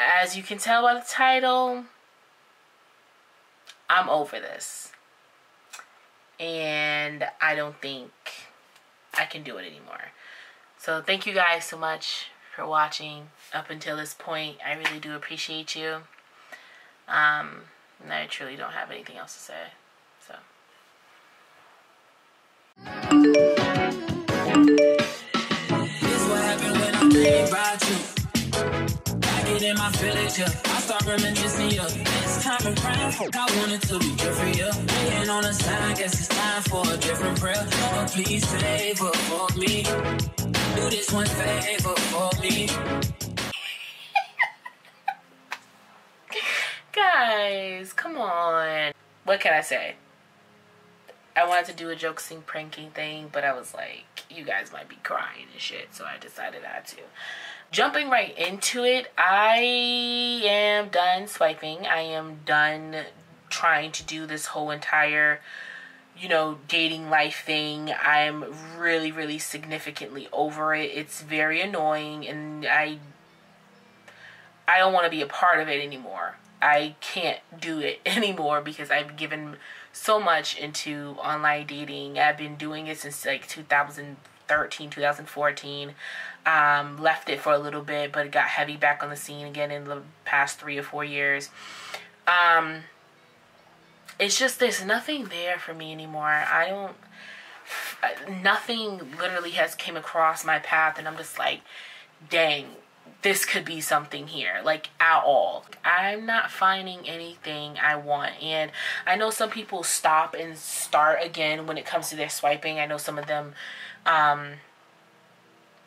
as you can tell by the title, I'm over this. And I don't think I can do it anymore. So thank you guys so much for watching up until this point. I really do appreciate you. And I truly don't have anything else to say. So. This what happened when I'm dreaming about you. Back it in my village, yeah. I start reminiscing, yeah. This time around, I wanted to be good for you. Laying on the side, guess it's time for a different prayer. Oh, please favor for me. Do this one favor for me. Guys, come on. What can I say? I wanted to do a joke sing pranking thing, but I was like, you guys might be crying and shit, so I decided not to. Jumping right into it, I am done swiping. I am done trying to do this whole entire, you know, dating life thing. I'm really, really significantly over it. It's very annoying, and I don't want to be a part of it anymore. I can't do it anymore because I've given so much into online dating. I've been doing it since like 2013, 2014. Left it for a little bit, but it got heavy back on the scene again in the past 3 or 4 years. It's just there's nothing there for me anymore. Nothing literally has came across my path, and I'm just like, dang, this could be something here, like, at all. I'm not finding anything I want, and I know some people stop and start again when it comes to their swiping. I know some of them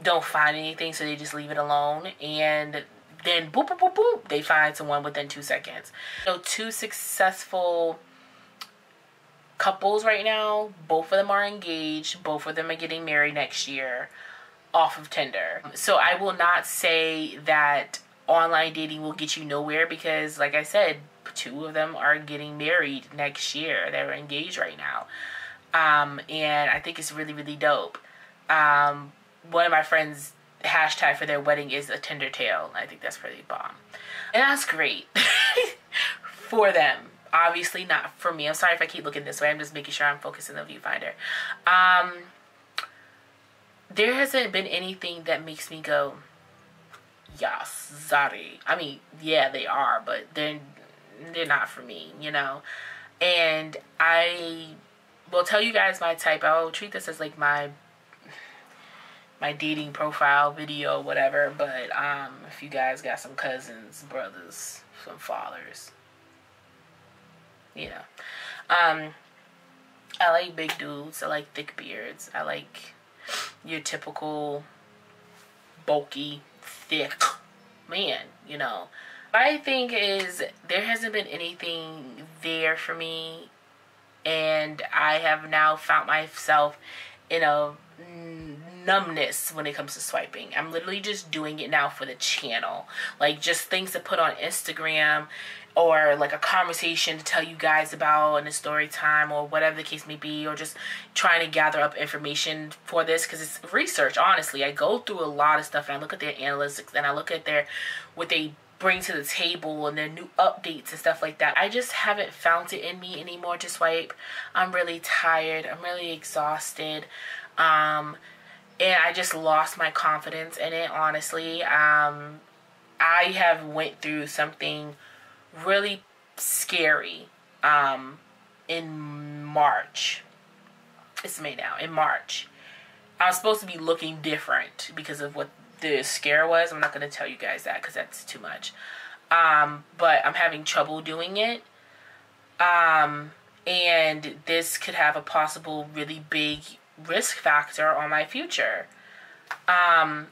don't find anything, so they just leave it alone, and then boop, boop, boop, boop, they find someone within 2 seconds. So 2 successful couples right now, both of them are engaged, both of them are getting married next year off of Tinder. So I will not say that online dating will get you nowhere because, like I said, 2 of them are getting married next year. They're engaged right now. And I think it's really, really dope. One of my friends' hashtag for their wedding is a Tinder tale. I think that's pretty bomb. And that's great for them. Obviously not for me. I'm sorry if I keep looking this way. I'm just making sure I'm focusing on the viewfinder. There hasn't been anything that makes me go, yes, Zari. I mean, yeah, they are, but they're not for me, you know. And I will tell you guys my type. I'll treat this as like my dating profile video, whatever. But if you guys got some cousins, brothers, some fathers, you know. I like big dudes. I like thick beards. I like your typical bulky, thick man, you know. My thing is there hasn't been anything there for me, and I have now found myself in a numbness when it comes to swiping. I'm literally just doing it now for the channel, like just things to put on Instagram, or like a conversation to tell you guys about in a story time, or whatever the case may be, or just trying to gather up information for this because it's research. Honestly, I go through a lot of stuff and I look at their analytics and I look at what they bring to the table and their new updates and stuff like that. I just haven't found it in me anymore to swipe. I'm really tired. I'm really exhausted. And I just lost my confidence in it, honestly. I have went through something really scary in March. It's May now. In March, I was supposed to be looking different because of what the scare was. I'm not going to tell you guys that because that's too much. But I'm having trouble doing it. And this could have a possible really big risk factor on my future. And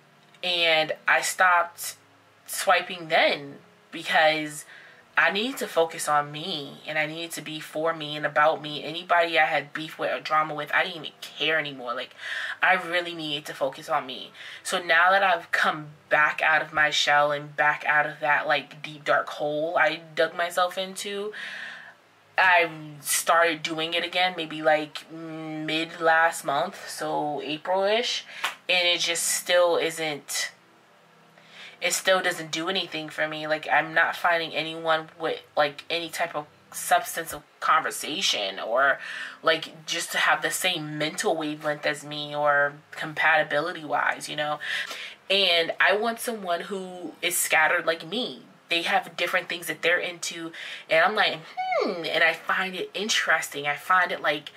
I stopped swiping then because I needed to focus on me, and I needed to be for me and about me. Anybody I had beef with or drama with, I didn't even care anymore. Like, I really needed to focus on me. So now that I've come back out of my shell and back out of that, like, deep, dark hole I dug myself into, I started doing it again, maybe, like, mid last month, so April-ish, and it just still isn't... it still doesn't do anything for me. Like, I'm not finding anyone with, like, any type of substance of conversation, or like just to have the same mental wavelength as me, or compatibility wise, you know. And I want someone who is scattered like me. They have different things that they're into, and I'm like, and I find it interesting. I find it like,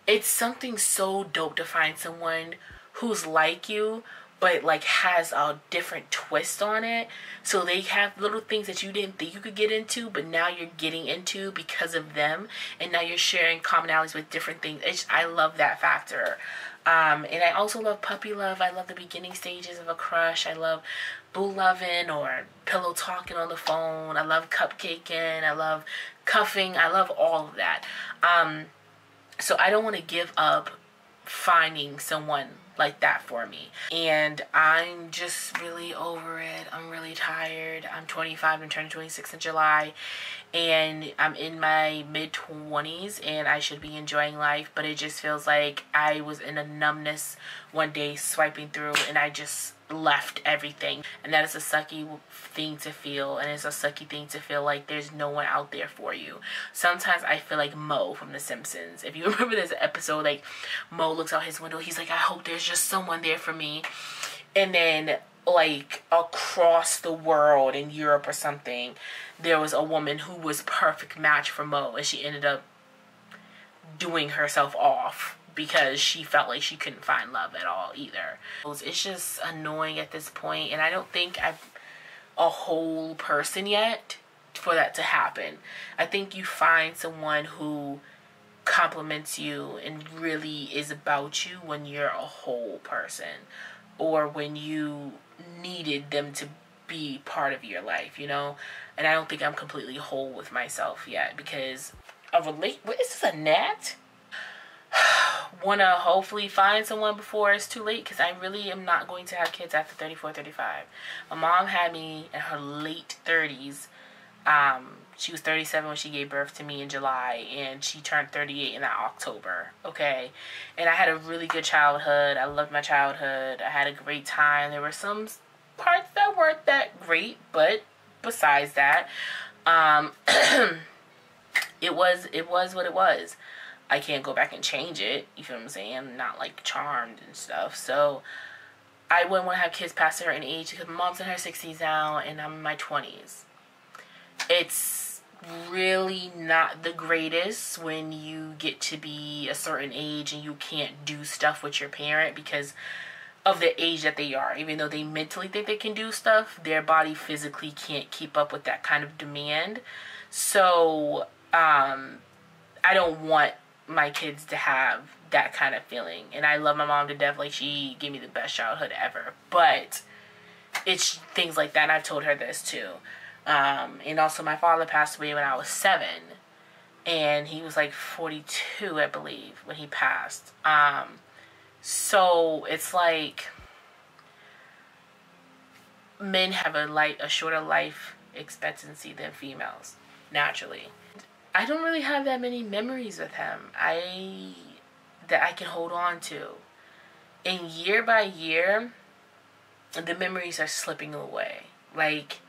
it's something so dope to find someone who's like you, but like has a different twist on it. So they have little things that you didn't think you could get into, but now you're getting into because of them, and now you're sharing commonalities with different things. I love that factor. And I also love puppy love. I love the beginning stages of a crush. I love boo loving or pillow talking on the phone. I love cupcaking. I love cuffing. I love all of that. So I don't want to give up finding someone like that for me. And I'm just really over it. I'm really tired. I'm 25 and turning 26 in July. And I'm in my mid-20s and I should be enjoying life, but it just feels like I was in a numbness one day swiping through and I just left everything. And that is a sucky thing to feel, and it's a sucky thing to feel like there's no one out there for you. Sometimes I feel like Moe from The Simpsons. If you remember, there's an episode like Moe looks out his window, he's like, I hope there's just someone there for me. And then like across the world in Europe or something, there was a woman who was perfect match for Moe, and she ended up doing herself off because she felt like she couldn't find love at all either. It's just annoying at this point, and I don't think I'm a whole person yet for that to happen. I think you find someone who compliments you and really is about you when you're a whole person, or when you needed them to be part of your life, you know. And I don't think I'm completely whole with myself yet, because what is this, a gnat? Want to hopefully find someone before it's too late, because I really am not going to have kids after 34, 35. My mom had me in her late 30s. She was 37 when she gave birth to me in July, and she turned 38 in October, okay? And I had a really good childhood. I loved my childhood. I had a great time. There were some parts that weren't that great, but besides that, it was what it was. I can't go back and change it. You feel what I'm saying? I'm not like charmed and stuff. So I wouldn't want to have kids past a certain age, because my mom's in her 60s now and I'm in my 20s. It's really not the greatest when you get to be a certain age and you can't do stuff with your parent because of the age that they are. Even though they mentally think they can do stuff, their body physically can't keep up with that kind of demand. So I don't want my kids to have that kind of feeling. And I love my mom to death. Like, she gave me the best childhood ever. But it's things like that, and I've told her this too. And also my father passed away when I was 7. And he was like 42, I believe, when he passed. So it's like men have a shorter life expectancy than females, naturally. I don't really have that many memories with him that I can hold on to. And year by year, the memories are slipping away. Like,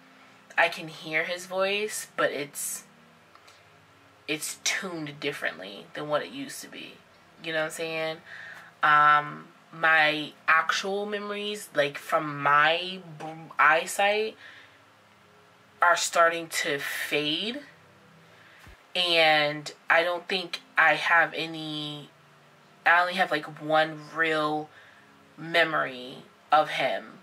I can hear his voice, but it's tuned differently than what it used to be. You know what I'm saying? My actual memories, like from my eyesight, are starting to fade. And I don't think I have any. I only have like one real memory of him,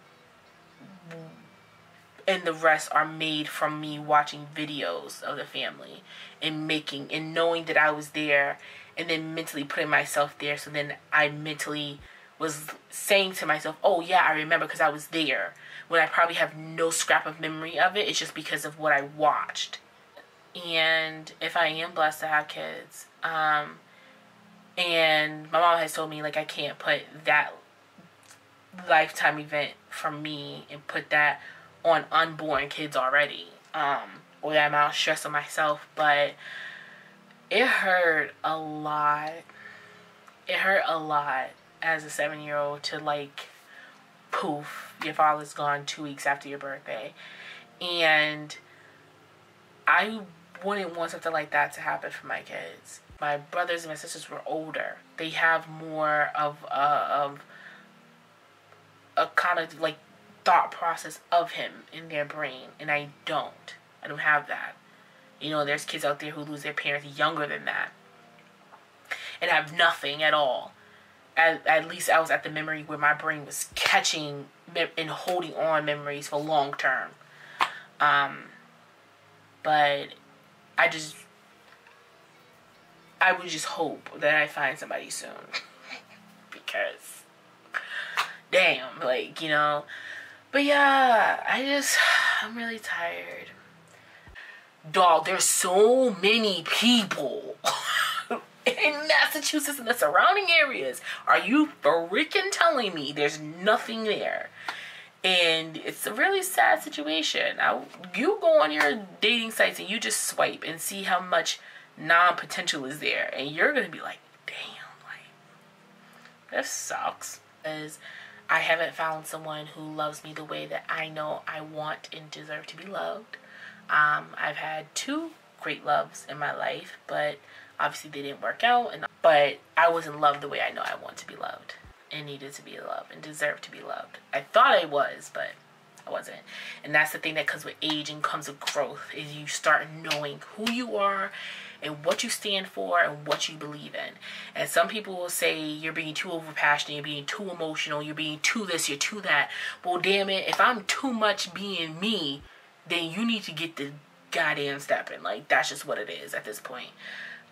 and the rest are made from me watching videos of the family and knowing that I was there, and then mentally putting myself there. So then I mentally was saying to myself, oh yeah, I remember because I was there, when I probably have no scrap of memory of it. It's just because of what I watched. And if I am blessed to have kids, and my mom has told me, like, I can't put that lifetime event from me and put that on unborn kids already, or that amount of stress on myself. But it hurt a lot. It hurt a lot as a 7-year-old to, like, poof, your father's gone 2 weeks after your birthday. And I wouldn't want something like that to happen for my kids. My brothers and my sisters were older. They have more of a kind of like thought process of him in their brain, and I don't have that. You know, there's kids out there who lose their parents younger than that and have nothing at all. At least I was at the memory where my brain was catching and holding on memories for long term. But I would just hope that I find somebody soon. Because, damn, like, you know. But yeah, I'm really tired. Dog, there's so many people in Massachusetts and the surrounding areas. Are you freaking telling me there's nothing there? And it's a really sad situation. You go on your dating sites and you just swipe and see how much non-potential is there. And you're going to be like, damn, like, this sucks. Because I haven't found someone who loves me the way that I know I want and deserve to be loved. I've had 2 great loves in my life, but obviously they didn't work out. But I wasn't loved the way I know I want to be loved and needed to be loved and deserved to be loved. I thought I was, but I wasn't. And that's the thing that comes with age and comes with growth, is you start knowing who you are and what you stand for and what you believe in. And some people will say you're being too overpassionate, you're being too emotional, you're being too this, you're too that. Well, damn it, if I'm too much being me, then you need to get the goddamn stepping. Like, that's just what it is at this point.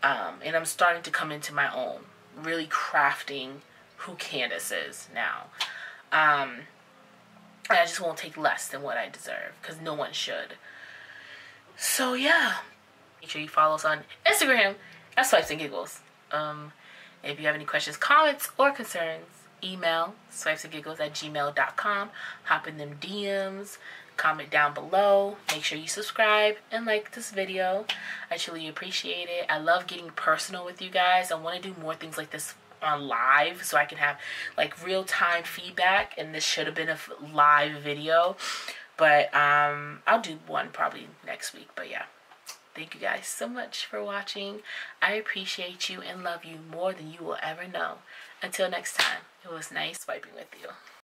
And I'm starting to come into my own, really crafting who Candace is now. And I just won't take less than what I deserve, because no one should. So yeah, make sure you follow us on Instagram at Swipes and Giggles. If you have any questions, comments, or concerns, email swipesandgiggles@gmail.com. Hop in them DMs. Comment down below. Make sure you subscribe and like this video. I truly appreciate it. I love getting personal with you guys. I want to do more things like this on live so I can have like real-time feedback, and this should have been a live video, but I'll do one probably next week. But yeah, thank you guys so much for watching. I appreciate you and love you more than you will ever know. Until next time, it was nice swiping with you.